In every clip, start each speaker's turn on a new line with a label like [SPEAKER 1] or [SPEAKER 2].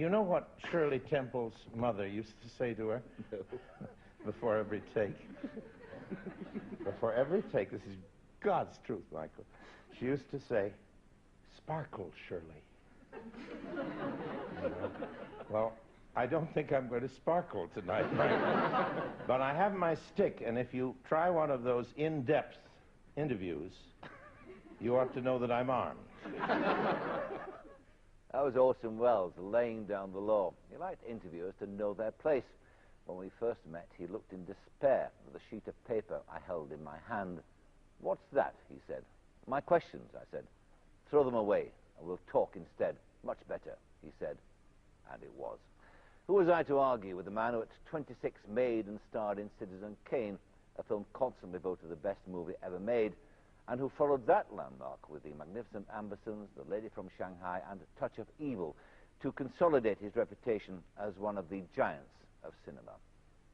[SPEAKER 1] you know what Shirley Temple's mother used to say to her?
[SPEAKER 2] No.
[SPEAKER 1] Before every take. Before every take, this is God's truth, Michael. She used to say, "Sparkle, Shirley." Well, I don't think I'm going to sparkle tonight, Michael. But I have my stick, and if you try one of those in-depth interviews, you ought to know that I'm armed.
[SPEAKER 3] That was Orson Welles laying down the law. He liked interviewers to know their place. When we first met, he looked in despair at the sheet of paper I held in my hand. "What's that?" he said. "My questions," I said. "Throw them away, and we'll talk instead. Much better," he said. And it was. Who was I to argue with a man who at 26 made and starred in Citizen Kane, a film constantly voted the best movie ever made, and who followed that landmark with The Magnificent Ambersons, The Lady from Shanghai, and A Touch of Evil to consolidate his reputation as one of the giants of cinema.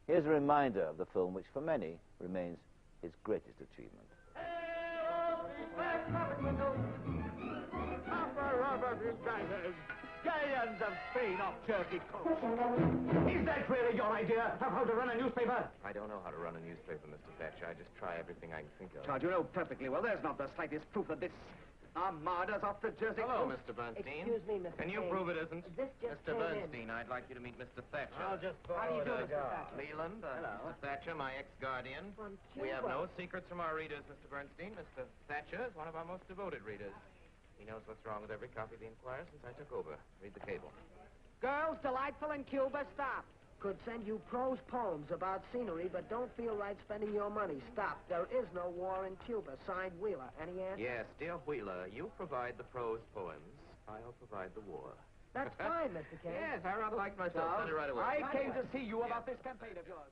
[SPEAKER 3] Here's a reminder of the film which for many remains his greatest achievement.
[SPEAKER 4] Galleons of Spain off Turkey coast. Is that really your idea of how to run a newspaper?
[SPEAKER 5] I don't know how to run a newspaper, Mr. Thatcher. I just try everything I can think of.
[SPEAKER 4] Charles, you know perfectly well there's not the slightest proof that this armada's off the Jersey
[SPEAKER 5] Hello,
[SPEAKER 4] coast.
[SPEAKER 5] Mr. Bernstein.
[SPEAKER 6] Excuse me, Mr.
[SPEAKER 5] Can you
[SPEAKER 6] Kane.
[SPEAKER 5] prove it isn't?
[SPEAKER 6] This just
[SPEAKER 5] Mr.
[SPEAKER 6] came
[SPEAKER 5] Bernstein, I'd like you to meet Mr. Thatcher.
[SPEAKER 1] I'll just
[SPEAKER 4] How do you do,
[SPEAKER 1] forward
[SPEAKER 4] Mr.
[SPEAKER 1] it
[SPEAKER 4] Thatcher?
[SPEAKER 5] Leland,
[SPEAKER 6] Hello.
[SPEAKER 5] Mr. Thatcher, my ex-guardian.
[SPEAKER 6] From
[SPEAKER 5] We have
[SPEAKER 6] Cuba.
[SPEAKER 5] no secrets from our readers, Mr. Bernstein. Mr. Thatcher is one of our most devoted readers. He knows what's wrong with every copy of the Inquirer since I took over. Read the cable.
[SPEAKER 6] Girls delightful in Cuba, stop. Could send you prose poems about scenery, but don't feel right spending your money. Stop. There is no war in Cuba. Signed, Wheeler. Any answer?
[SPEAKER 5] Yes, dear Wheeler, you provide the prose poems. I'll provide the war.
[SPEAKER 6] That's fine, Mr. Kane.
[SPEAKER 5] Yes, I rather like myself. Send it right away.
[SPEAKER 4] I came to see you about this campaign of yours.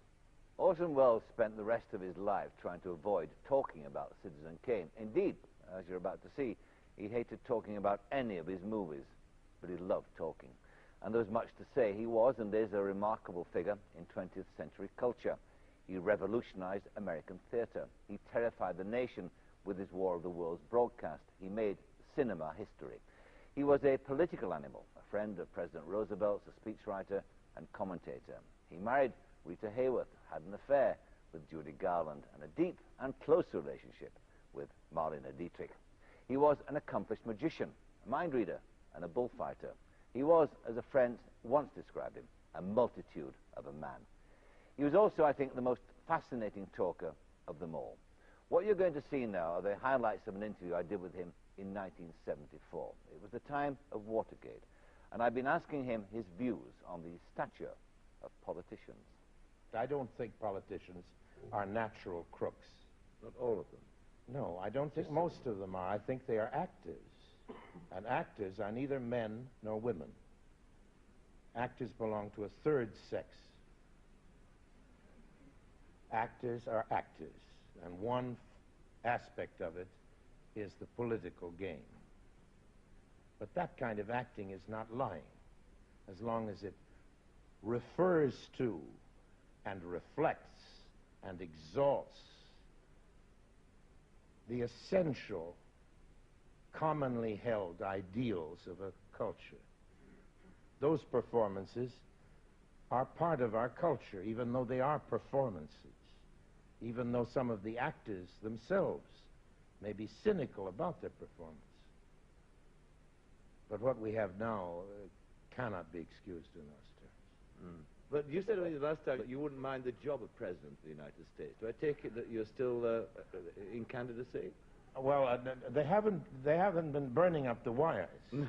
[SPEAKER 3] Orson Welles spent the rest of his life trying to avoid talking about Citizen Kane. Indeed, as you're about to see, he hated talking about any of his movies, but he loved talking. And there was much to say. He was and is a remarkable figure in 20th century culture. He revolutionized American theater. He terrified the nation with his War of the Worlds broadcast. He made cinema history. He was a political animal, a friend of President Roosevelt, a speechwriter and commentator. He married Rita Hayworth, had an affair with Judy Garland, and a deep and close relationship with Marlene Dietrich. He was an accomplished magician, a mind reader, and a bullfighter. He was, as a friend once described him, a multitude of a man. He was also, I think, the most fascinating talker of them all. What you're going to see now are the highlights of an interview I did with him in 1974. It was the time of Watergate, and I've been asking him his views on the stature of politicians.
[SPEAKER 1] I don't think politicians are natural crooks.
[SPEAKER 2] Not all of them.
[SPEAKER 1] No, I don't think most of them are. I think they are actors. And actors are neither men nor women. Actors belong to a third sex. Actors are actors, and one aspect of it is the political game. But that kind of acting is not lying, as long as it refers to and reflects and exalts the essential, commonly held ideals of a culture. Those performances are part of our culture, even though they are performances, even though some of the actors themselves may be cynical about their performance. But what we have now cannot be excused in those terms.
[SPEAKER 2] But you said last time that you wouldn't mind the job of President of the United States. Do I take it that you're still in candidacy?
[SPEAKER 1] Well, they haven't been burning up the wires.
[SPEAKER 2] No.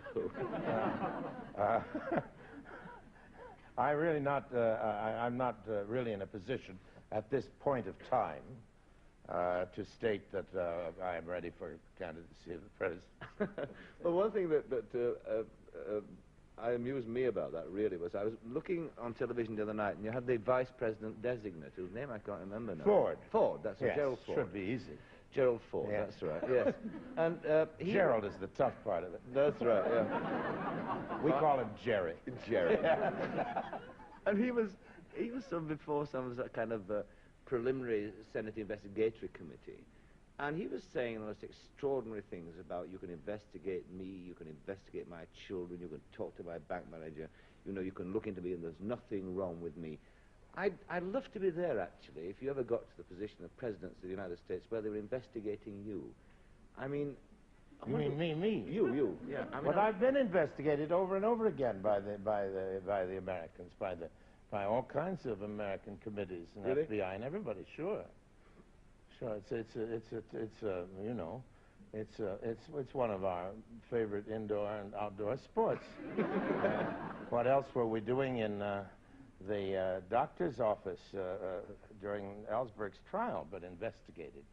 [SPEAKER 1] I'm not really in a position at this point of time to state that I am ready for candidacy of the president.
[SPEAKER 2] Well, one thing that amused me about that really was I was looking on television the other night, and you had the vice president designate, whose name I can't remember now.
[SPEAKER 1] Ford.
[SPEAKER 2] Ford, that's right.
[SPEAKER 1] Yes,
[SPEAKER 2] Gerald Ford.
[SPEAKER 1] should be easy.
[SPEAKER 2] Gerald Ford,
[SPEAKER 1] Yes.
[SPEAKER 2] that's right, yes. And
[SPEAKER 1] Gerald is the tough part of it.
[SPEAKER 2] That's right, yeah.
[SPEAKER 1] We call him Jerry.
[SPEAKER 2] Jerry. And he was sort of before some kind of preliminary Senate investigatory committee. And he was saying the most extraordinary things about, you can investigate me, you can investigate my children, you can talk to my bank manager, you know, you can look into me and there's nothing wrong with me. I'd love to be there, actually, if you ever got to the position of President of the United States where they were investigating you. I mean...
[SPEAKER 1] You mean me?
[SPEAKER 2] You, yeah. I mean,
[SPEAKER 1] but I've been investigated over and over again by the Americans, by all kinds of American committees and
[SPEAKER 2] really?
[SPEAKER 1] FBI and everybody. Sure. It's one of our favorite indoor and outdoor sports. What else were we doing in the doctor's office during Ellsberg's trial, but investigated?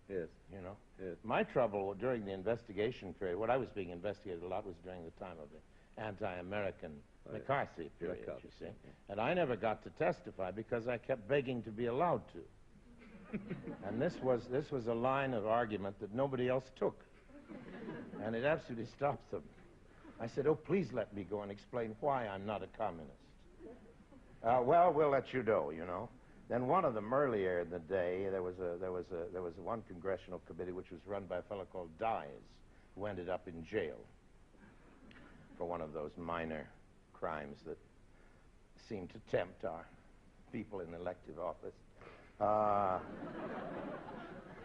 [SPEAKER 2] Yes.
[SPEAKER 1] You know?
[SPEAKER 2] Yes.
[SPEAKER 1] My trouble during the investigation period, what I was being investigated a lot was during the time of the anti-American McCarthy period, you see. Yeah. And I never got to testify because I kept begging to be allowed to. And this was a line of argument that nobody else took. And it absolutely stopped them. I said, oh, please let me go and explain why I'm not a communist. Well, we'll let you know, you know. Then one of them earlier in the day, there was one congressional committee which was run by a fellow called Dyes, who ended up in jail for one of those minor crimes that seem to tempt our people in elective office.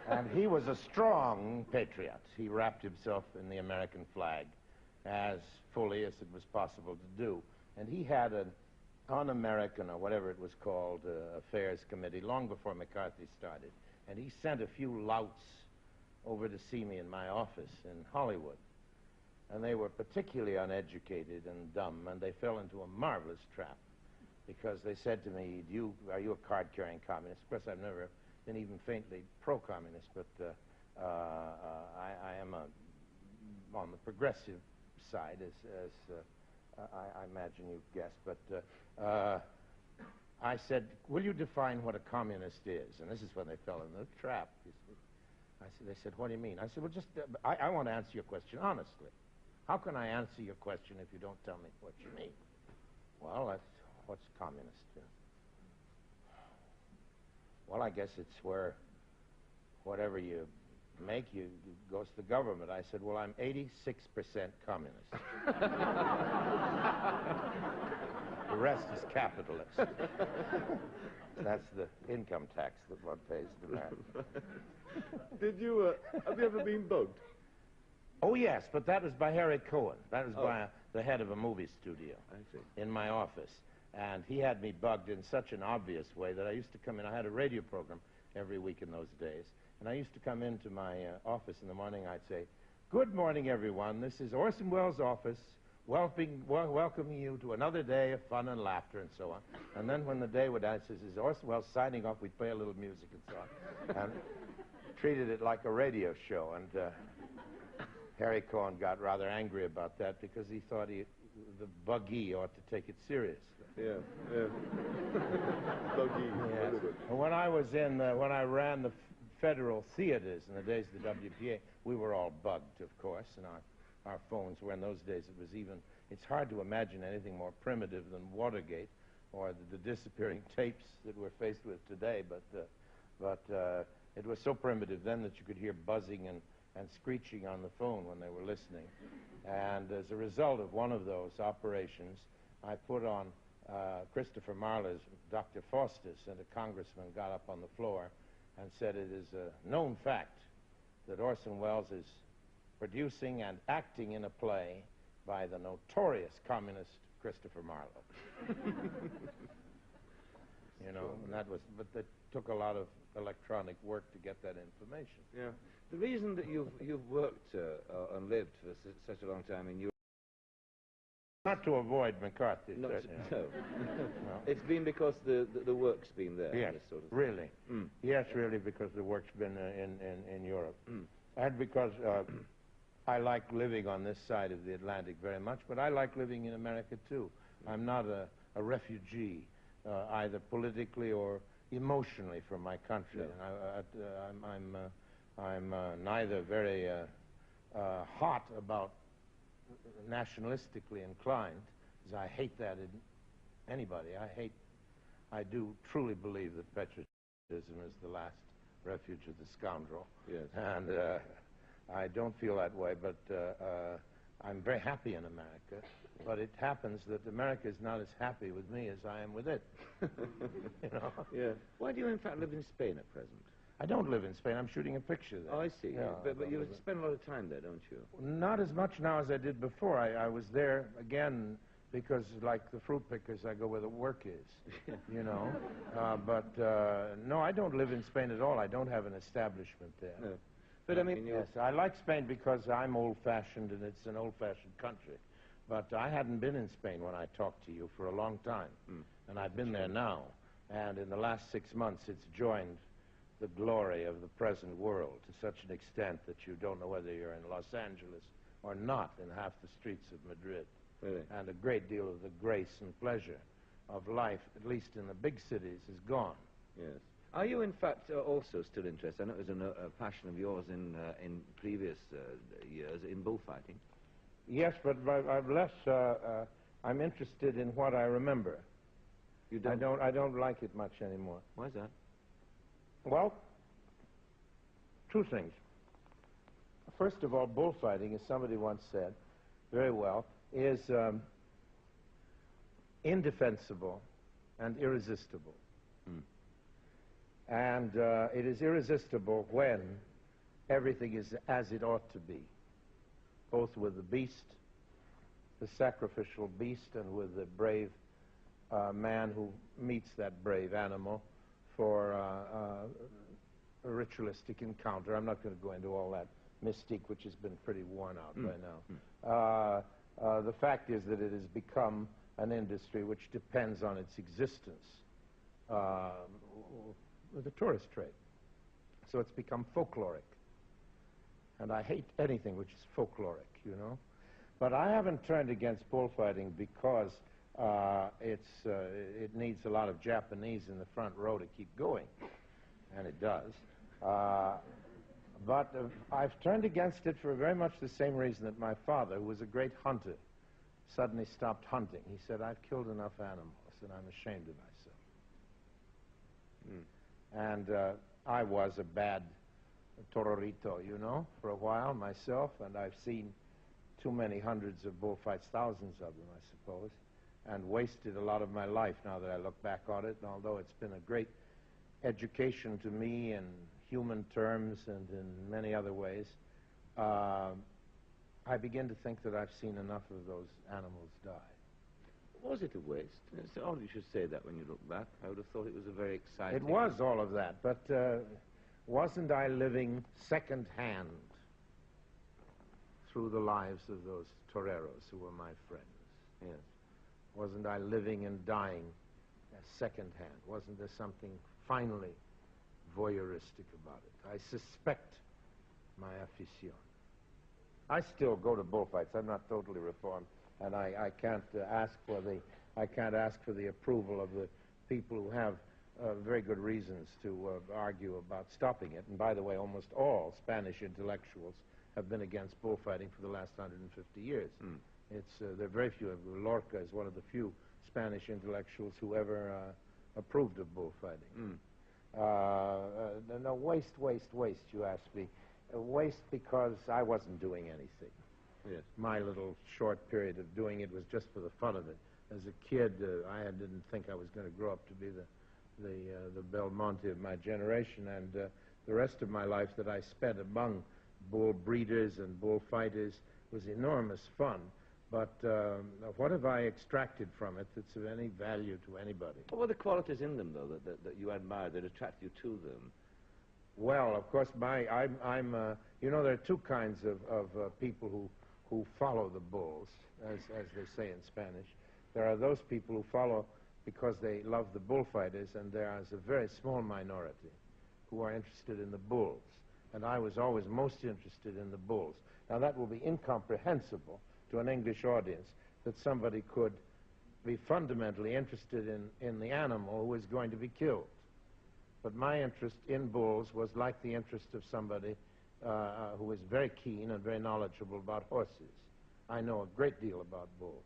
[SPEAKER 1] And he was a strong patriot. He wrapped himself in the American flag as fully as it was possible to do. And he had an Un-American, or whatever it was called, Affairs Committee, long before McCarthy started. And he sent a few louts over to see me in my office in Hollywood. And they were particularly uneducated and dumb, and they fell into a marvelous trap. Because they said to me, are you a card-carrying communist? Of course, I've never been even faintly pro-communist, but I am on the progressive side, as I imagine you've guessed. But I said, will you define what a communist is? And this is when they fell in the trap. They said, what do you mean? I said, well, just, I want to answer your question honestly. How can I answer your question if you don't tell me what you mean? Well, what's communist? Yeah. Well, I guess it's where whatever you make goes to the government. I said, well, I'm 86% communist. The rest is capitalist. That's the income tax that one pays to America.
[SPEAKER 2] Did you, have you ever been bugged?
[SPEAKER 1] Oh, yes, but that was by Harry Cohen. That was by the head of a movie studio in my office. And he had me bugged in such an obvious way that I used to come in. I had a radio program every week in those days. And I used to come into my office in the morning. I'd say, good morning, everyone. This is Orson Welles' office, welcoming you to another day of fun and laughter and so on. And then when the day would end, it says, is Orson Welles signing off? We'd play a little music and so on. And treated it like a radio show. And Harry Cohen got rather angry about that because he thought the buggee ought to take it seriously.
[SPEAKER 2] Yeah, yeah. Buggee.
[SPEAKER 1] Yes. When I was when I ran the federal theaters in the days of the WPA, we were all bugged, of course, and our phones were in those days. It's hard to imagine anything more primitive than Watergate or the disappearing tapes that we're faced with today, but it was so primitive then that you could hear buzzing and screeching on the phone when they were listening. And as a result of one of those operations, I put on Christopher Marlowe's Dr. Faustus, and a congressman got up on the floor and said it is a known fact that Orson Welles is producing and acting in a play by the notorious communist Christopher Marlowe. You know, and that was, but it took a lot of electronic work to get that information.
[SPEAKER 2] Yeah. The reason that you've worked and lived for such a long time in Europe...
[SPEAKER 1] Not to avoid McCarthy.
[SPEAKER 2] No. It's been because the work's been there.
[SPEAKER 1] Yes,
[SPEAKER 2] sort of
[SPEAKER 1] really. Yes, really, because the work's been in Europe. And because I like living on this side of the Atlantic very much, but I like living in America, too. I'm not a refugee, either politically or emotionally from my country. No. And I'm neither very hot about nationalistically inclined, because I hate that in anybody. I do truly believe that patriotism is the last refuge of the scoundrel.
[SPEAKER 2] Yes.
[SPEAKER 1] And I don't feel that way, but I'm very happy in America, But it happens that America is not as happy with me as I am with it. You know?
[SPEAKER 2] Yeah. Why do you, in fact, live in Spain at present?
[SPEAKER 1] I don't live in Spain. I'm shooting a picture there.
[SPEAKER 2] Oh, I see.
[SPEAKER 1] Yeah,
[SPEAKER 2] but you spend a lot of time there, don't you?
[SPEAKER 1] Not as much now as I did before. I was there, again, because, like the fruit pickers, I go where the work is, you know. No, I don't live in Spain at all. I don't have an establishment there.
[SPEAKER 2] No. But, I mean...
[SPEAKER 1] Yes, I like Spain because I'm old-fashioned, and it's an old-fashioned country. But I hadn't been in Spain when I talked to you for a long time. And I've been there now. And in the last 6 months, it's joined the glory of the present world to such an extent that you don't know whether you're in Los Angeles or not in half the streets of Madrid.
[SPEAKER 2] Really?
[SPEAKER 1] And a great deal of the grace and pleasure of life, at least in the big cities, is gone.
[SPEAKER 2] Yes. Are you, in fact, also still interested? I know it was a passion of yours in previous years in bullfighting.
[SPEAKER 1] Yes, but I'm less. I'm interested in what I remember.
[SPEAKER 2] You don't?
[SPEAKER 1] I don't like it much anymore.
[SPEAKER 2] Why is that?
[SPEAKER 1] Well, two things. First of all, bullfighting, as somebody once said very well, is indefensible and irresistible. And it is irresistible when everything is as it ought to be, both with the beast, the sacrificial beast, and with the brave man who meets that brave animal for a ritualistic encounter. I'm not going to go into all that mystique, which has been pretty worn out by now. The fact is that it has become an industry which depends on its existence with the tourist trade. So it's become folkloric. And I hate anything which is folkloric, you know. But I haven't turned against bullfighting because it needs a lot of Japanese in the front row to keep going, and it does. But I've turned against it for very much the same reason that my father, who was a great hunter, suddenly stopped hunting. He said, "I've killed enough animals, and I'm ashamed of myself." And I was a bad torerito, you know, for a while myself, and I've seen too many hundreds of bullfights, thousands of them, I suppose, and wasted a lot of my life now that I look back on it. And although it's been a great education to me in human terms and in many other ways, I begin to think that I've seen enough of those animals die.
[SPEAKER 2] Was it a waste? It's odd you should say that when you look back. I would have thought it was a very exciting...
[SPEAKER 1] It was all of that, but wasn't I living second-hand through the lives of those toreros who were my friends? Yes. Wasn't I living and dying second-hand? Wasn't there something finally voyeuristic about it? I suspect my afición. I still go to bullfights. I'm not totally reformed, and I can't ask for the approval of the people who have very good reasons to argue about stopping it. And by the way, almost all Spanish intellectuals have been against bullfighting for the last 150 years. There are very few. Lorca is one of the few Spanish intellectuals who ever approved of bullfighting. No, waste, you ask me. Waste because I wasn't doing anything.
[SPEAKER 2] Yes.
[SPEAKER 1] My little short period of doing it was just for the fun of it. As a kid, I didn't think I was going to grow up to be the Belmonte of my generation, and the rest of my life that I spent among bull breeders and bullfighters was enormous fun. But what have I extracted from it that's of any value to anybody?
[SPEAKER 2] What were the qualities in them, though, that you admired, that attracted you to them?
[SPEAKER 1] Well, of course, you know, there are two kinds of people who follow the bulls, as they say in Spanish. There are those people who follow because they love the bullfighters, and there is a very small minority who are interested in the bulls. And I was always most interested in the bulls. Now, that will be incomprehensible to an English audience, that somebody could be fundamentally interested in the animal who is going to be killed. But my interest in bulls was like the interest of somebody who is very keen and very knowledgeable about horses. I know a great deal about bulls,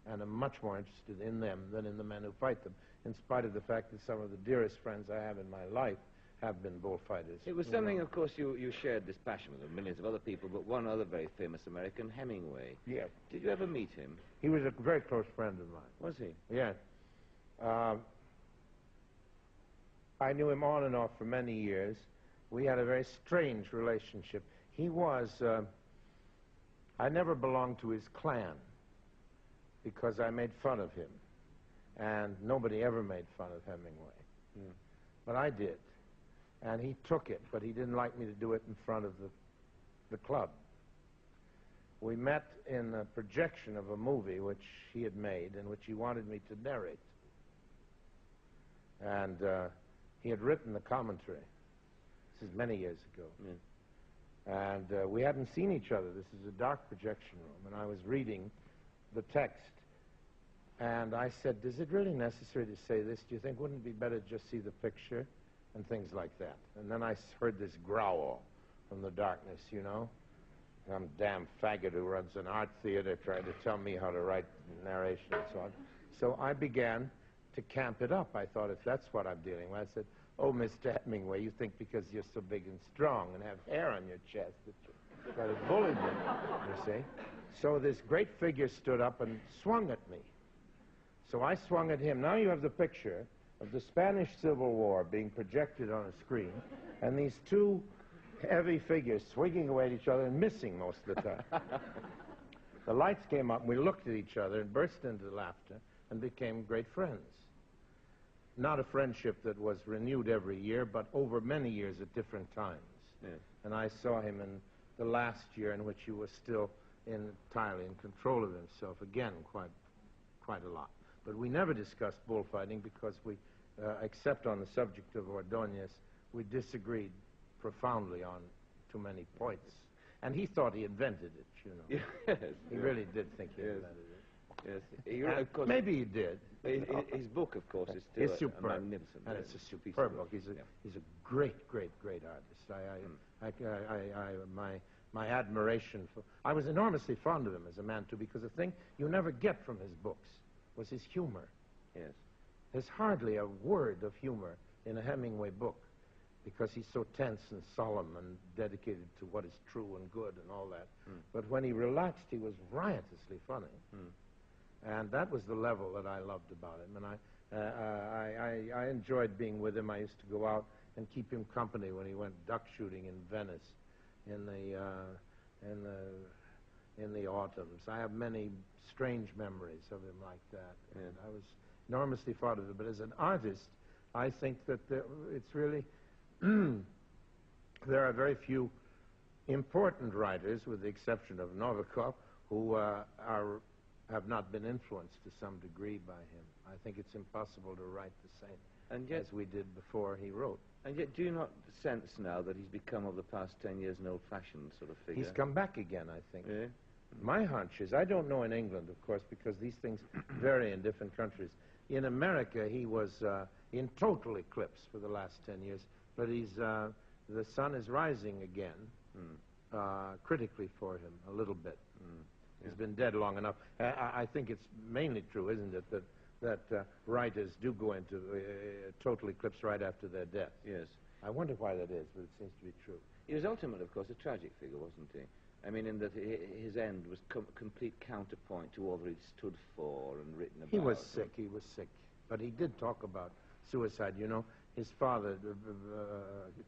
[SPEAKER 1] and am much more interested in them than in the men who fight them, in spite of the fact that some of the dearest friends I have in my life have been bullfighters.
[SPEAKER 2] It was something, of course, you shared this passion with millions of other people, but one other very famous American, Hemingway.
[SPEAKER 1] Yeah.
[SPEAKER 2] Did you ever meet him?
[SPEAKER 1] He was a very close friend of mine.
[SPEAKER 2] Was he?
[SPEAKER 1] Yeah. I knew him on and off for many years. We had a very strange relationship. He was, I never belonged to his clan because I made fun of him. And nobody ever made fun of Hemingway.
[SPEAKER 2] Mm.
[SPEAKER 1] But I did. And he took it, but he didn't like me to do it in front of the club. We met in a projection of a movie which he had made in which he wanted me to narrate. And he had written the commentary. This is many years ago.
[SPEAKER 2] Yeah.
[SPEAKER 1] And we hadn't seen each other. This is a dark projection room, and I was reading the text. And I said, is it really necessary to say this? Do you think wouldn't it be better to just see the picture? And things like that. And then I heard this growl from the darkness, you know. Some damn faggot who runs an art theater trying to tell me how to write narration and so on. So I began to camp it up. I thought, if that's what I'm dealing with, I said, oh, Mr. Hemingway, you think because you're so big and strong and have hair on your chest that you try to bully me, you see. So this great figure stood up and swung at me. So I swung at him. Now you have the picture of the Spanish Civil War being projected on a screen, and these two heavy figures swinging away at each other and missing most of the time. The lights came up, and we looked at each other and burst into laughter and became great friends. Not a friendship that was renewed every year, but over many years at different times.
[SPEAKER 2] Yes.
[SPEAKER 1] And I saw him in the last year in which he was still entirely in control of himself, again, quite a lot. But we never discussed bullfighting because we, except on the subject of Ordóñez, we disagreed profoundly on too many points. And he thought he invented it, you know.
[SPEAKER 2] Yes.
[SPEAKER 1] He really did think he invented it.
[SPEAKER 2] Yes. Of course,
[SPEAKER 1] maybe he did.
[SPEAKER 2] his book, of course, is still
[SPEAKER 1] It's superb.
[SPEAKER 2] a magnificent.
[SPEAKER 1] And it's a superb book. He's a great artist. My admiration for... I was enormously fond of him as a man, too, because the thing you never get from his books was his humor.
[SPEAKER 2] Yes.
[SPEAKER 1] There's hardly a word of humor in a Hemingway book because he's so tense and solemn and dedicated to what is true and good and all that. Mm. But when he relaxed, he was riotously funny. Mm. And that was the level that I loved about him. And I enjoyed being with him. I used to go out and keep him company when he went duck shooting in Venice in the autumns. I have many strange memories of him like that.
[SPEAKER 2] Yeah.
[SPEAKER 1] And I was enormously fond of him. But as an artist, I think that it's really... there are very few important writers, with the exception of Novikov, who have not been influenced to some degree by him. I think it's impossible to write the same as we did before he wrote.
[SPEAKER 2] And yet, do you not sense now that he's become, over the past 10 years, an old-fashioned sort of figure?
[SPEAKER 1] He's come back again, I think.
[SPEAKER 2] Yeah.
[SPEAKER 1] My hunch is, I don't know in England, of course, because these things vary in different countries. In America, he was in total eclipse for the last 10 years, but the sun is rising again, critically for him, a little bit. He's been dead long enough. I think it's mainly true, isn't it, that writers do go into total eclipse right after their death.
[SPEAKER 2] Yes.
[SPEAKER 1] I wonder why that is, but it seems to be true.
[SPEAKER 2] He was ultimately, of course, a tragic figure, wasn't he? I mean, in that his end was complete counterpoint to all that he'd stood for and written about.
[SPEAKER 1] He was sick, but he did talk about suicide. You know, his father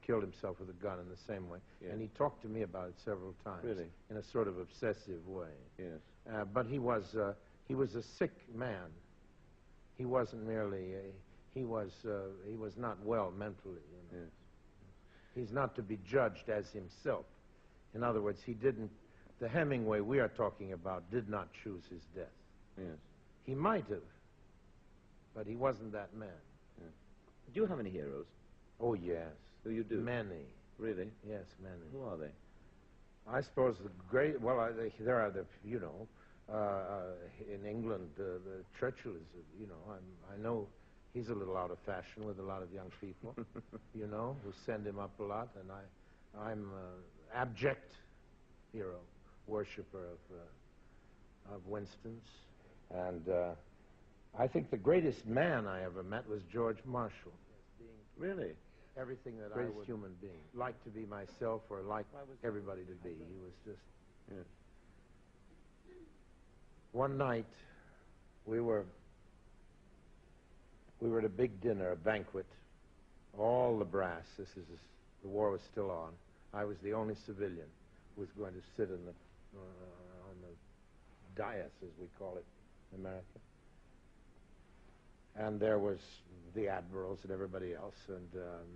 [SPEAKER 1] killed himself with a gun in the same way, and he talked to me about it several times.
[SPEAKER 2] Really?
[SPEAKER 1] In a sort of obsessive way.
[SPEAKER 2] Yes.
[SPEAKER 1] But he was a sick man. He wasn't merely he was not well mentally. You know?
[SPEAKER 2] Yes.
[SPEAKER 1] He's not to be judged as himself. In other words, the Hemingway we are talking about did not choose his death.
[SPEAKER 2] Yes.
[SPEAKER 1] He might have, but he wasn't that man.
[SPEAKER 2] Yeah. Do you have any heroes?
[SPEAKER 1] Oh, yes.
[SPEAKER 2] Who you do?
[SPEAKER 1] Many.
[SPEAKER 2] Really?
[SPEAKER 1] Yes, many.
[SPEAKER 2] Who are they?
[SPEAKER 1] I suppose the great, well, there are the, you know, in England, the Churchill is, you know, I know he's a little out of fashion with a lot of young people, you know, who send him up a lot, and I'm abject hero, worshiper of Winston's. And I think the greatest man I ever met was George Marshall.
[SPEAKER 2] Really?
[SPEAKER 1] everything that I
[SPEAKER 2] Greatest
[SPEAKER 1] would
[SPEAKER 2] human being.
[SPEAKER 1] like to be myself or like everybody to be. He was just...
[SPEAKER 2] Yes.
[SPEAKER 1] One night, we were at a big dinner, a banquet. All the brass. The war was still on. I was the only civilian who was going to sit on the dais, as we call it in America. And there was the admirals and everybody else, and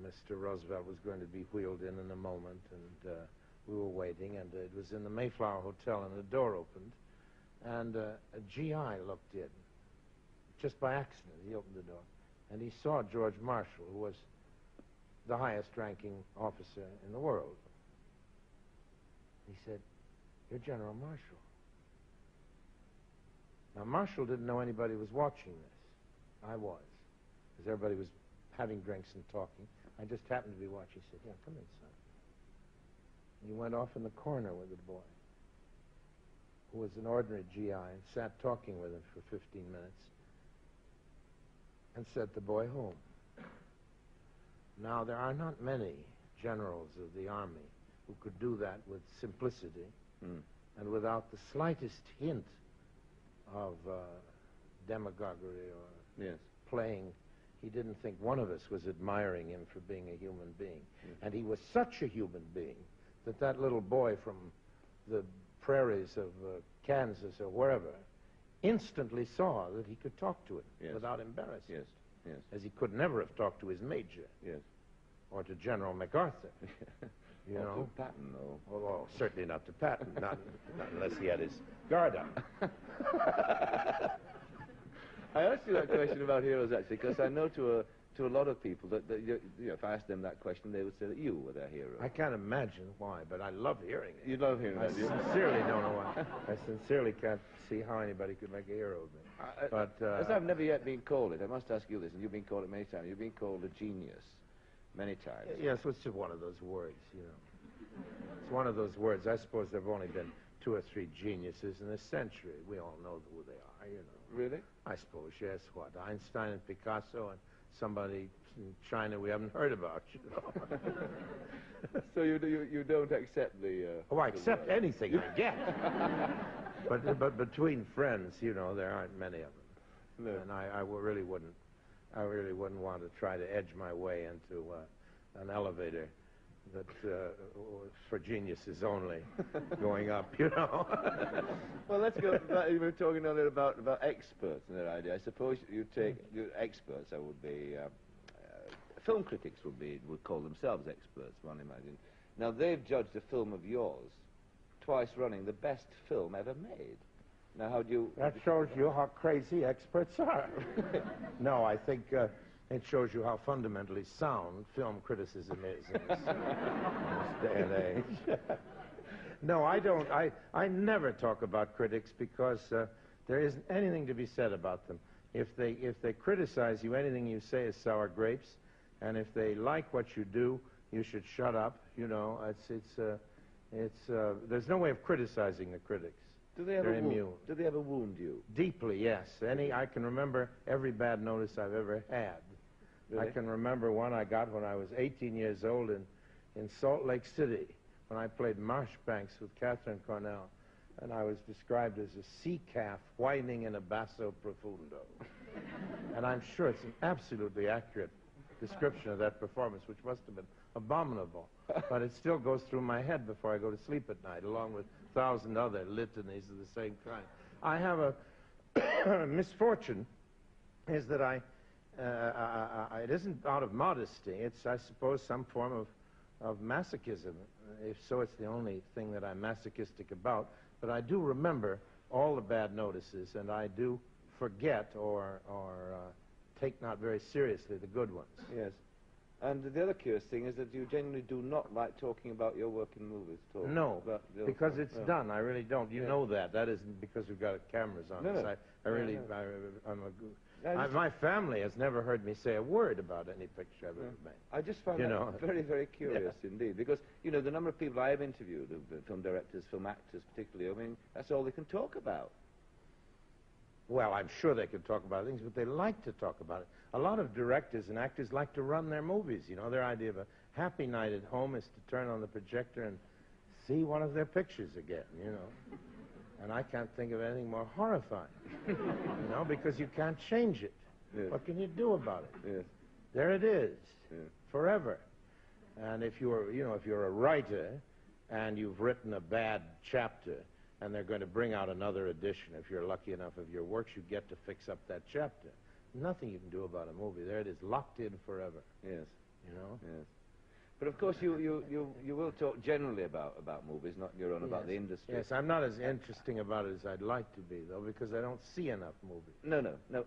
[SPEAKER 1] Mr. Roosevelt was going to be wheeled in a moment, and we were waiting, and it was in the Mayflower Hotel, and the door opened, and a GI looked in, just by accident. He opened the door, and he saw George Marshall, who was the highest-ranking officer in the world. He said, "You're General Marshall." Now, Marshall didn't know anybody was watching this. I was, because everybody was having drinks and talking. I just happened to be watching. He said, "Yeah, come in, son." He went off in the corner with the boy, who was an ordinary GI, and sat talking with him for 15 minutes, and sent the boy home. Now, there are not many generals of the Army who could do that with simplicity and without the slightest hint of demagoguery or playing. He didn't think one of us was admiring him for being a human being. And he was such a human being that little boy from the prairies of Kansas or wherever instantly saw that he could talk to him without embarrassment.
[SPEAKER 2] Yes.
[SPEAKER 1] As he could never have talked to his major.
[SPEAKER 2] Yes.
[SPEAKER 1] Or to General MacArthur. You know?
[SPEAKER 2] To Patton, though.
[SPEAKER 1] Well, certainly not to Patton, not unless he had his guard up.
[SPEAKER 2] I asked you that question about heroes, actually, because I know to a lot of people that you know, if I asked them that question, they would say that you were their hero.
[SPEAKER 1] I can't imagine why, but I love hearing it.
[SPEAKER 2] You love hearing
[SPEAKER 1] I
[SPEAKER 2] that, do you?
[SPEAKER 1] sincerely don't know why. I sincerely can't see how anybody could make a hero of me. But
[SPEAKER 2] as I've never yet been called it, I must ask you this, and you've been called it many times. You've been called a genius many times.
[SPEAKER 1] yes, it's just one of those words, you know. It's one of those words. I suppose there have only been 2 or 3 geniuses in a century. We all know who they are, you know.
[SPEAKER 2] Really?
[SPEAKER 1] I suppose, yes. What, Einstein and Picasso and somebody in China we haven't heard about, you know.
[SPEAKER 2] So you don't accept the...
[SPEAKER 1] Oh, I accept anything I get. but between friends, you know, there aren't many of them.
[SPEAKER 2] No.
[SPEAKER 1] And I really wouldn't want to try to edge my way into an elevator that for geniuses only, going up, you know.
[SPEAKER 2] Well, let's go back. You were talking earlier about experts and their idea. I suppose you take your experts. That would be film critics would call themselves experts, one imagine. Now they've judged a film of yours twice running the best film ever made. Now, how do you...
[SPEAKER 1] That shows you how crazy experts are. No, I think it shows you how fundamentally sound film criticism is in this day and age. No, I don't. I never talk about critics because there isn't anything to be said about them. If they criticize you, anything you say is sour grapes, and if they like what you do, you should shut up. You know, there's no way of criticizing the critics.
[SPEAKER 2] Do they ever wound you?
[SPEAKER 1] Deeply, yes. I can remember every bad notice I've ever had.
[SPEAKER 2] Really?
[SPEAKER 1] I can remember one I got when I was 18 years old in Salt Lake City, when I played Marshbanks with Catherine Cornell, and I was described as a sea calf whining in a basso profundo. And I'm sure it's an absolutely accurate description of that performance, which must have been abominable. But it still goes through my head before I go to sleep at night, along with 1,000 other litanies of the same kind. I have a misfortune, is that it isn't out of modesty. It's, I suppose, some form of masochism. If so, it's the only thing that I'm masochistic about. But I do remember all the bad notices, and I do forget or take not very seriously the good ones.
[SPEAKER 2] Yes. And the other curious thing is that you genuinely do not like talking about your work in movies at all.
[SPEAKER 1] No, because it's done. I really don't. You know that. That isn't because we've got cameras on us. My family has never heard me say a word about any picture I've ever made.
[SPEAKER 2] I just find that very, very curious indeed, because, you know, the number of people I've interviewed, film directors, film actors particularly, I mean, that's all they can talk about.
[SPEAKER 1] Well, I'm sure they could talk about things, but they like to talk about it. A lot of directors and actors like to run their movies. You know, their idea of a happy night at home is to turn on the projector and see one of their pictures again, you know. And I can't think of anything more horrifying, you know, because you can't change it.
[SPEAKER 2] Yes.
[SPEAKER 1] What can you do about it?
[SPEAKER 2] Yes.
[SPEAKER 1] There it is,
[SPEAKER 2] Yes.
[SPEAKER 1] forever. And if you're, you know, if you're a writer and you've written a bad chapter and they're going to bring out another edition, if you're lucky enough of your works, you get to fix up that chapter. Nothing you can do about a movie. There it is, locked in forever.
[SPEAKER 2] Yes.
[SPEAKER 1] You know?
[SPEAKER 2] Yes. But of course, you will talk generally about movies, not your own, about the industry.
[SPEAKER 1] Yes, I'm not as interesting about it as I'd like to be, though, because I don't see enough movies.
[SPEAKER 2] No.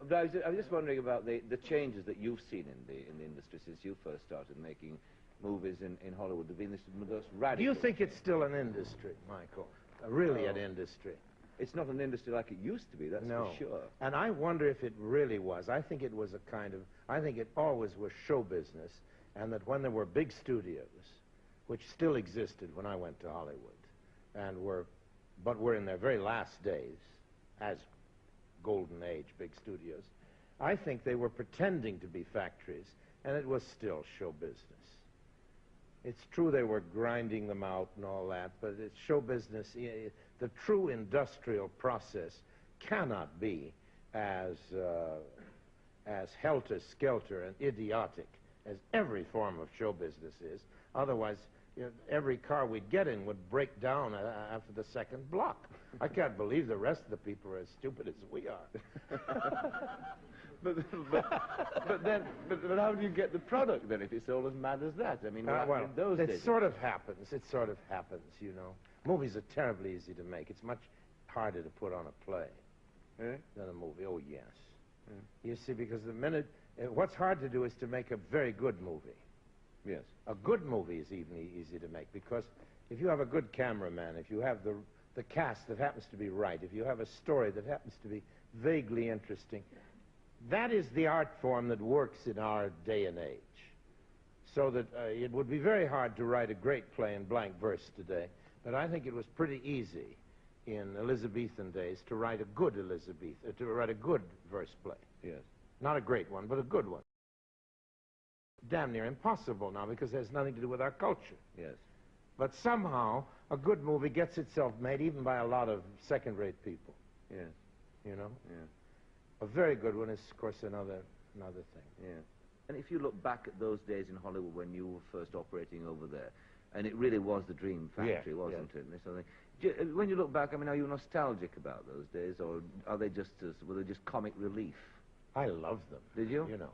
[SPEAKER 2] But I was just wondering about the changes that you've seen in the industry since you first started making movies in Hollywood. They've been this most radical.
[SPEAKER 1] Do you think it's still an industry, Michael? Really an industry?
[SPEAKER 2] It's not an industry like it used to be, that's
[SPEAKER 1] No.
[SPEAKER 2] for sure.
[SPEAKER 1] And I wonder if it really was. I think it was a kind of, I think it always was show business, and that when there were big studios, which still existed when I went to Hollywood, and but were in their very last days as golden age big studios, I think they were pretending to be factories, and it was still show business. It's true they were grinding them out and all that, but it's show business. The true industrial process cannot be as helter-skelter and idiotic as every form of show business is. Otherwise, you know, every car we'd get in would break down after the second block. I can't believe the rest of the people are as stupid as we are.
[SPEAKER 2] But how do you get the product then if it's all as mad as that? I mean,
[SPEAKER 1] well,
[SPEAKER 2] in those
[SPEAKER 1] it
[SPEAKER 2] days.
[SPEAKER 1] sort of happens. It sort of happens, you know. Movies are terribly easy to make. It's much harder to put on a play than a movie. Oh, yes. You see, because the minute... what's hard to do is to make a very good movie.
[SPEAKER 2] Yes.
[SPEAKER 1] A good movie is even easy to make, because if you have a good cameraman, if you have the cast that happens to be right, if you have a story that happens to be vaguely interesting, that is the art form that works in our day and age. So that it would be very hard to write a great play in blank verse today, but I think it was pretty easy in Elizabethan days to write a good to write a good verse play.
[SPEAKER 2] Yes.
[SPEAKER 1] Not a great one, but a good one. Damn near impossible now, because it has nothing to do with our culture.
[SPEAKER 2] Yes.
[SPEAKER 1] But somehow, a good movie gets itself made even by a lot of second-rate people.
[SPEAKER 2] Yes.
[SPEAKER 1] You know?
[SPEAKER 2] Yeah.
[SPEAKER 1] A very good one is, of course, another thing.
[SPEAKER 2] Yeah. And if you look back at those days in Hollywood when you were first operating over there, and it really was the dream factory, wasn't it? And this sort of thing. When you look back, I mean, are you nostalgic about those days, or are they were they just comic relief?
[SPEAKER 1] I loved them.
[SPEAKER 2] Did you?
[SPEAKER 1] You know,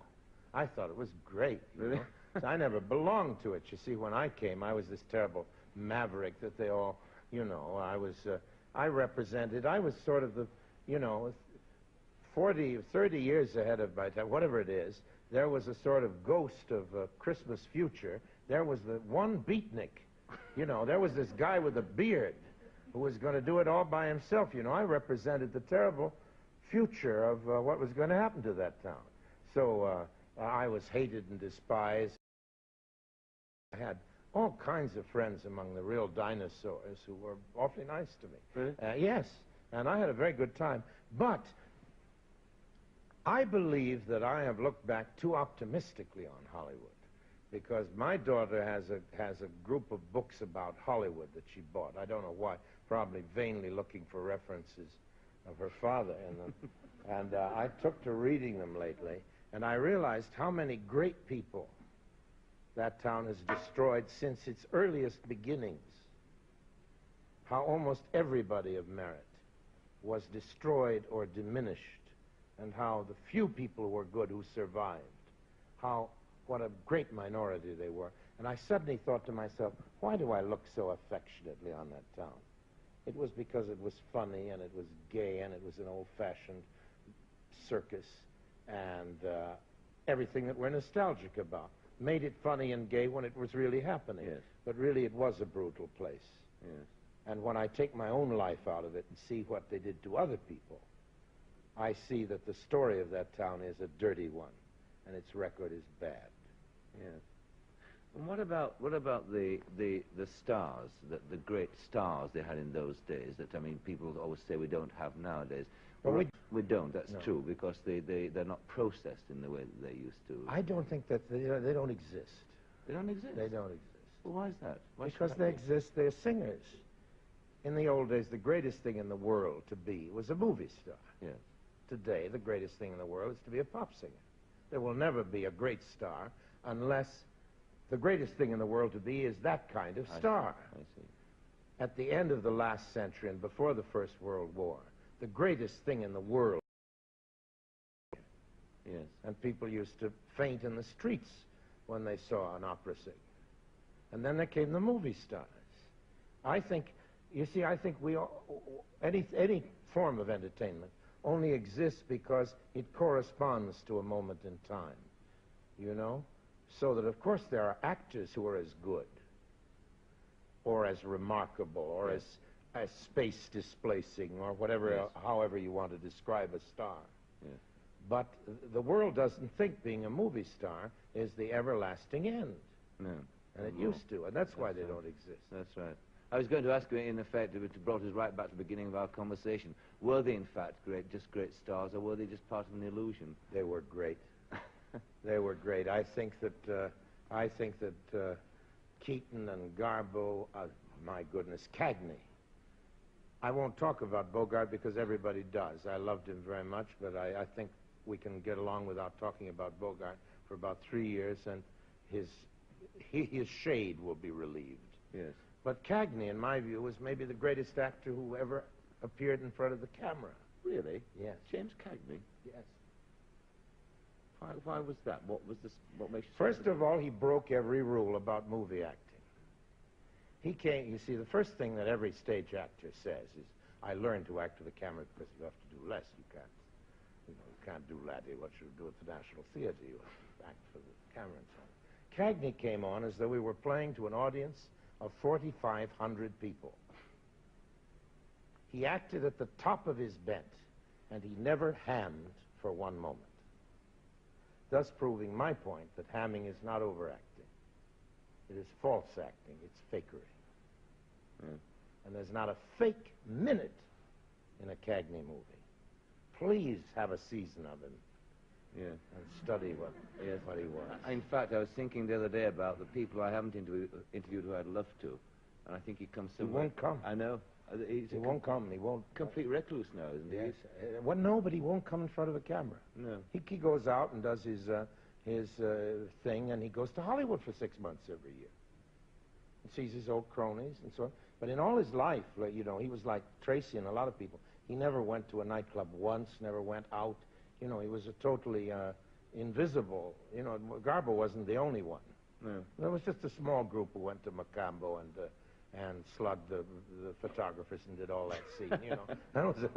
[SPEAKER 1] I thought it was great.
[SPEAKER 2] Really?
[SPEAKER 1] You know? I never belonged to it. You see, when I came, I was this terrible maverick that they all, you know, I was sort of the, you know, 40, 30 years ahead of my time, whatever it is. There was a sort of ghost of a Christmas future. There was the one beatnik. You know, there was this guy with a beard who was going to do it all by himself. You know, I represented the terrible future of what was going to happen to that town. So I was hated and despised. I had all kinds of friends among the real dinosaurs who were awfully nice to me.
[SPEAKER 2] Really?
[SPEAKER 1] Yes, and I had a very good time. But I believe that I have looked back too optimistically on Hollywood, because my daughter has a group of books about Hollywood that she bought. I don't know why, probably vainly looking for references of her father in them. And I took to reading them lately, and I realized how many great people that town has destroyed since its earliest beginnings. How almost everybody of merit was destroyed or diminished, and how the few people who were good who survived, what a great minority they were. And I suddenly thought to myself, why do I look so affectionately on that town? It was because it was funny, and it was gay, and it was an old-fashioned circus, and everything that we're nostalgic about. Made it funny and gay when it was really happening.
[SPEAKER 2] Yes.
[SPEAKER 1] But really it was a brutal place.
[SPEAKER 2] Yes.
[SPEAKER 1] And when I take my own life out of it and see what they did to other people, I see that the story of that town is a dirty one, and its record is bad.
[SPEAKER 2] Yes. And what about the stars, the great stars they had in those days that, I mean, people always say we don't have nowadays?
[SPEAKER 1] Well,
[SPEAKER 2] We don't, that's
[SPEAKER 1] No.
[SPEAKER 2] true, because they're not processed in the way that they used to.
[SPEAKER 1] I don't think that they don't exist.
[SPEAKER 2] They don't exist?
[SPEAKER 1] They don't exist.
[SPEAKER 2] Well, why is that? Why should
[SPEAKER 1] Because
[SPEAKER 2] that
[SPEAKER 1] they
[SPEAKER 2] be?
[SPEAKER 1] exist, they're singers. In the old days, the greatest thing in the world to be was a movie star.
[SPEAKER 2] Yes.
[SPEAKER 1] Today, the greatest thing in the world is to be a pop singer. There will never be a great star unless the greatest thing in the world to be is that kind of star.
[SPEAKER 2] I see.
[SPEAKER 1] At the end of the last century and before the First World War, the greatest thing in the world.
[SPEAKER 2] Yes.
[SPEAKER 1] And people used to faint in the streets when they saw an opera singer. And then there came the movie stars. I think, you see, I think any form of entertainment only exists because it corresponds to a moment in time, you know? So that, of course, there are actors who are as good or as remarkable or as space displacing or whatever, however you want to describe a star.
[SPEAKER 2] Yes.
[SPEAKER 1] But the world doesn't think being a movie star is the everlasting end.
[SPEAKER 2] No.
[SPEAKER 1] And it used to, and that's why they don't exist.
[SPEAKER 2] That's right. I was going to ask you, in effect, it brought us right back to the beginning of our conversation. Were they, in fact, just great stars, or were they just part of an illusion?
[SPEAKER 1] They were great. They were great. I think that Keaton and Garbo, my goodness, Cagney. I won't talk about Bogart because everybody does. I loved him very much, but I think we can get along without talking about Bogart for about 3 years, and his shade will be relieved.
[SPEAKER 2] Yes.
[SPEAKER 1] But Cagney, in my view, was maybe the greatest actor who ever appeared in front of the camera.
[SPEAKER 2] Really?
[SPEAKER 1] Yes.
[SPEAKER 2] James Cagney?
[SPEAKER 1] Yes.
[SPEAKER 2] Why was that? What was this? What makes you...
[SPEAKER 1] First of all, he broke every rule about movie acting. He came, you see, the first thing that every stage actor says is, I learned to act to the camera because you have to do less. You can't do Laddie what you do at the National Theater. You have to act for the camera and so on. Cagney came on as though we were playing to an audience of 4,500 people. He acted at the top of his bent, and he never hammed for one moment, thus proving my point that hamming is not overacting. It is false acting. It's fakery. And there's not a fake minute in a Cagney movie. Please have a season of him.
[SPEAKER 2] Yeah.
[SPEAKER 1] And study what he was.
[SPEAKER 2] In fact, I was thinking the other day about the people I haven't interviewed who I'd love to, and I think he comes
[SPEAKER 1] He
[SPEAKER 2] somewhere.
[SPEAKER 1] won't come.
[SPEAKER 2] I know. He's
[SPEAKER 1] He won't come. He won't.
[SPEAKER 2] complete recluse now, isn't he?
[SPEAKER 1] Yes. Well, no, but he won't come in front of a camera.
[SPEAKER 2] No.
[SPEAKER 1] He goes out and does his thing, and he goes to Hollywood for 6 months every year. And sees his old cronies and so on. But in all his life, you know, he was like Tracy and a lot of people. He never went to a nightclub once, never went out. You know, he was a totally invisible. You know, Garbo wasn't the only one.
[SPEAKER 2] No.
[SPEAKER 1] There was just a small group who went to Macambo and slugged the photographers and did all that scene, you know. That was it.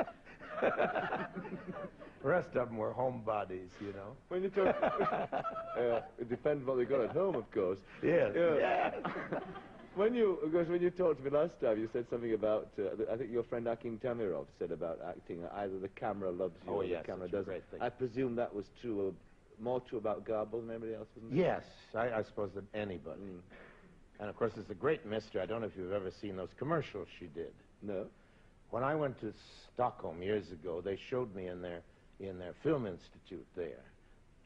[SPEAKER 1] The rest of them were homebodies, you know.
[SPEAKER 2] When you talk... it depends what they got at home, of course.
[SPEAKER 1] Yes.
[SPEAKER 2] Yeah. When you talked to me last time, you said something about, I think your friend Akim Tamirov said about acting, either the camera loves you or the camera doesn't.
[SPEAKER 1] Great thing.
[SPEAKER 2] I presume that was true, more true about Garbo than anybody else, wasn't it?
[SPEAKER 1] Yes, I suppose that anybody. And of course, it's a great mystery. I don't know if you've ever seen those commercials she did.
[SPEAKER 2] No.
[SPEAKER 1] When I went to Stockholm years ago, they showed me in their film institute there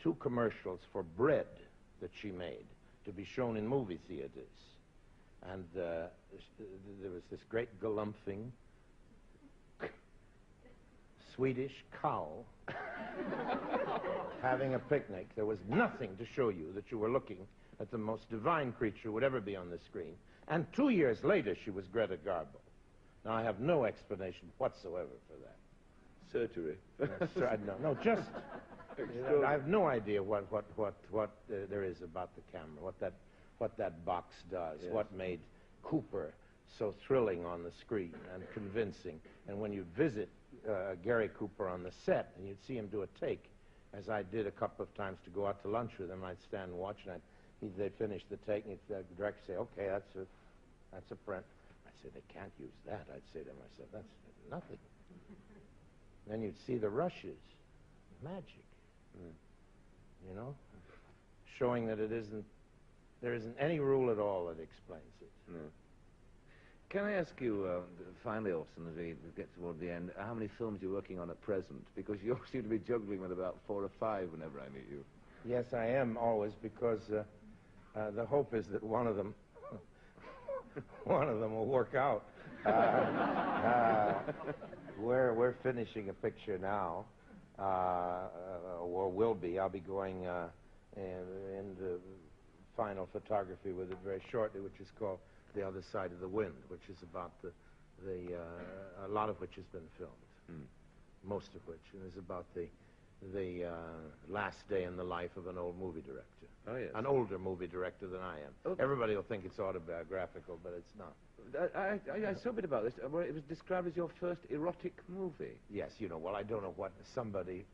[SPEAKER 1] 2 commercials for bread that she made to be shown in movie theaters. And there was this great galumphing Swedish cow having a picnic. There was nothing to show you that you were looking at the most divine creature who would ever be on the screen. And 2 years later, she was Greta Garbo. Now, I have no explanation whatsoever for that.
[SPEAKER 2] Surgery.
[SPEAKER 1] No, just... I have no idea what there is about the camera, what that box does, what made Cooper so thrilling on the screen and convincing. And when you visit Gary Cooper on the set and you'd see him do a take, as I did a couple of times to go out to lunch with him, I'd stand and watch, and they'd finish the take, and the director say, okay, that's a print. I'd say, they can't use that. I'd say to myself, that's nothing. Then you'd see the rushes. Magic. You know? Showing that there isn't any rule at all that explains it.
[SPEAKER 2] No. Can I ask you, finally, Orson, as we get toward the end, how many films you're working on at present? Because you seem to be juggling with about 4 or 5 whenever I meet you.
[SPEAKER 1] Yes, I am always, because the hope is that one of them will work out. We're finishing a picture now, or will be. I'll be going into final photography with it very shortly, which is called The Other Side of the Wind, which is about a lot of which has been filmed, most of which, and is about the last day in the life of an old movie director.
[SPEAKER 2] Oh, yes.
[SPEAKER 1] An older movie director than I am.
[SPEAKER 2] Okay.
[SPEAKER 1] Everybody will think it's autobiographical, but it's not.
[SPEAKER 2] I saw a bit about this. It was described as your first erotic movie.
[SPEAKER 1] Yes, well, I don't know what somebody,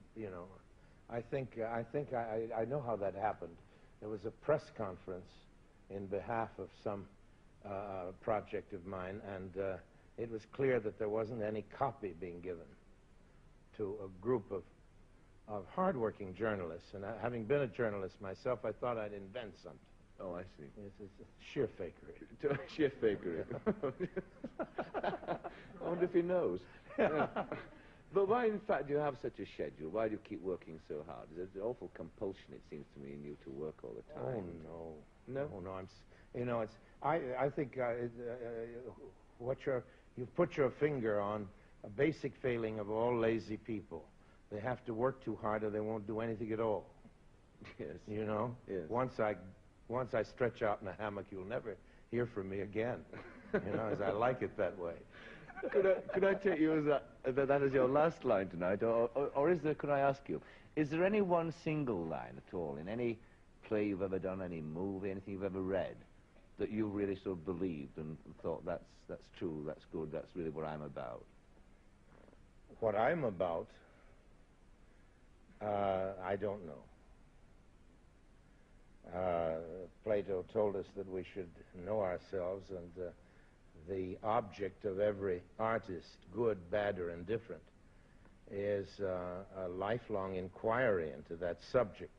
[SPEAKER 1] I think I know how that happened. There was a press conference in behalf of some project of mine, and it was clear that there wasn't any copy being given to a group of hard-working journalists. And having been a journalist myself, I thought I'd invent something.
[SPEAKER 2] Oh, I see.
[SPEAKER 1] It's sheer fakery.
[SPEAKER 2] Sheer fakery. I wonder if he knows. Yeah. But why, in fact, do you have such a schedule? Why do you keep working so hard? There's an awful compulsion, it seems to me, in you to work all the time.
[SPEAKER 1] Oh, no.
[SPEAKER 2] No?
[SPEAKER 1] Oh, no, I think you've put your finger on a basic failing of all lazy people. They have to work too hard or they won't do anything at all.
[SPEAKER 2] Yes.
[SPEAKER 1] Yes. Once I stretch out in a hammock, you'll never hear from me again. As I like it that way.
[SPEAKER 2] Could I take you as that is your last line tonight, or is there? Could I ask you, is there any one single line at all in any play you've ever done, any movie, anything you've ever read, that you really sort of believed and thought that's true, that's good, that's really what I'm about?
[SPEAKER 1] What I'm about, I don't know. Plato told us that we should know ourselves, and the object of every artist, good, bad, or indifferent, is a lifelong inquiry into that subject,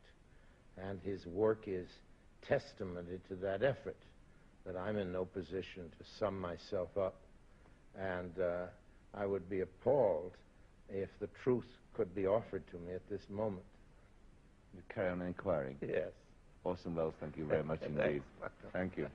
[SPEAKER 1] and his work is testimony to that effort, that I'm in no position to sum myself up, and I would be appalled if the truth could be offered to me at this moment.
[SPEAKER 2] You carry on inquiring?
[SPEAKER 1] Yes.
[SPEAKER 2] Orson Welles, thank you very much indeed. Thank you.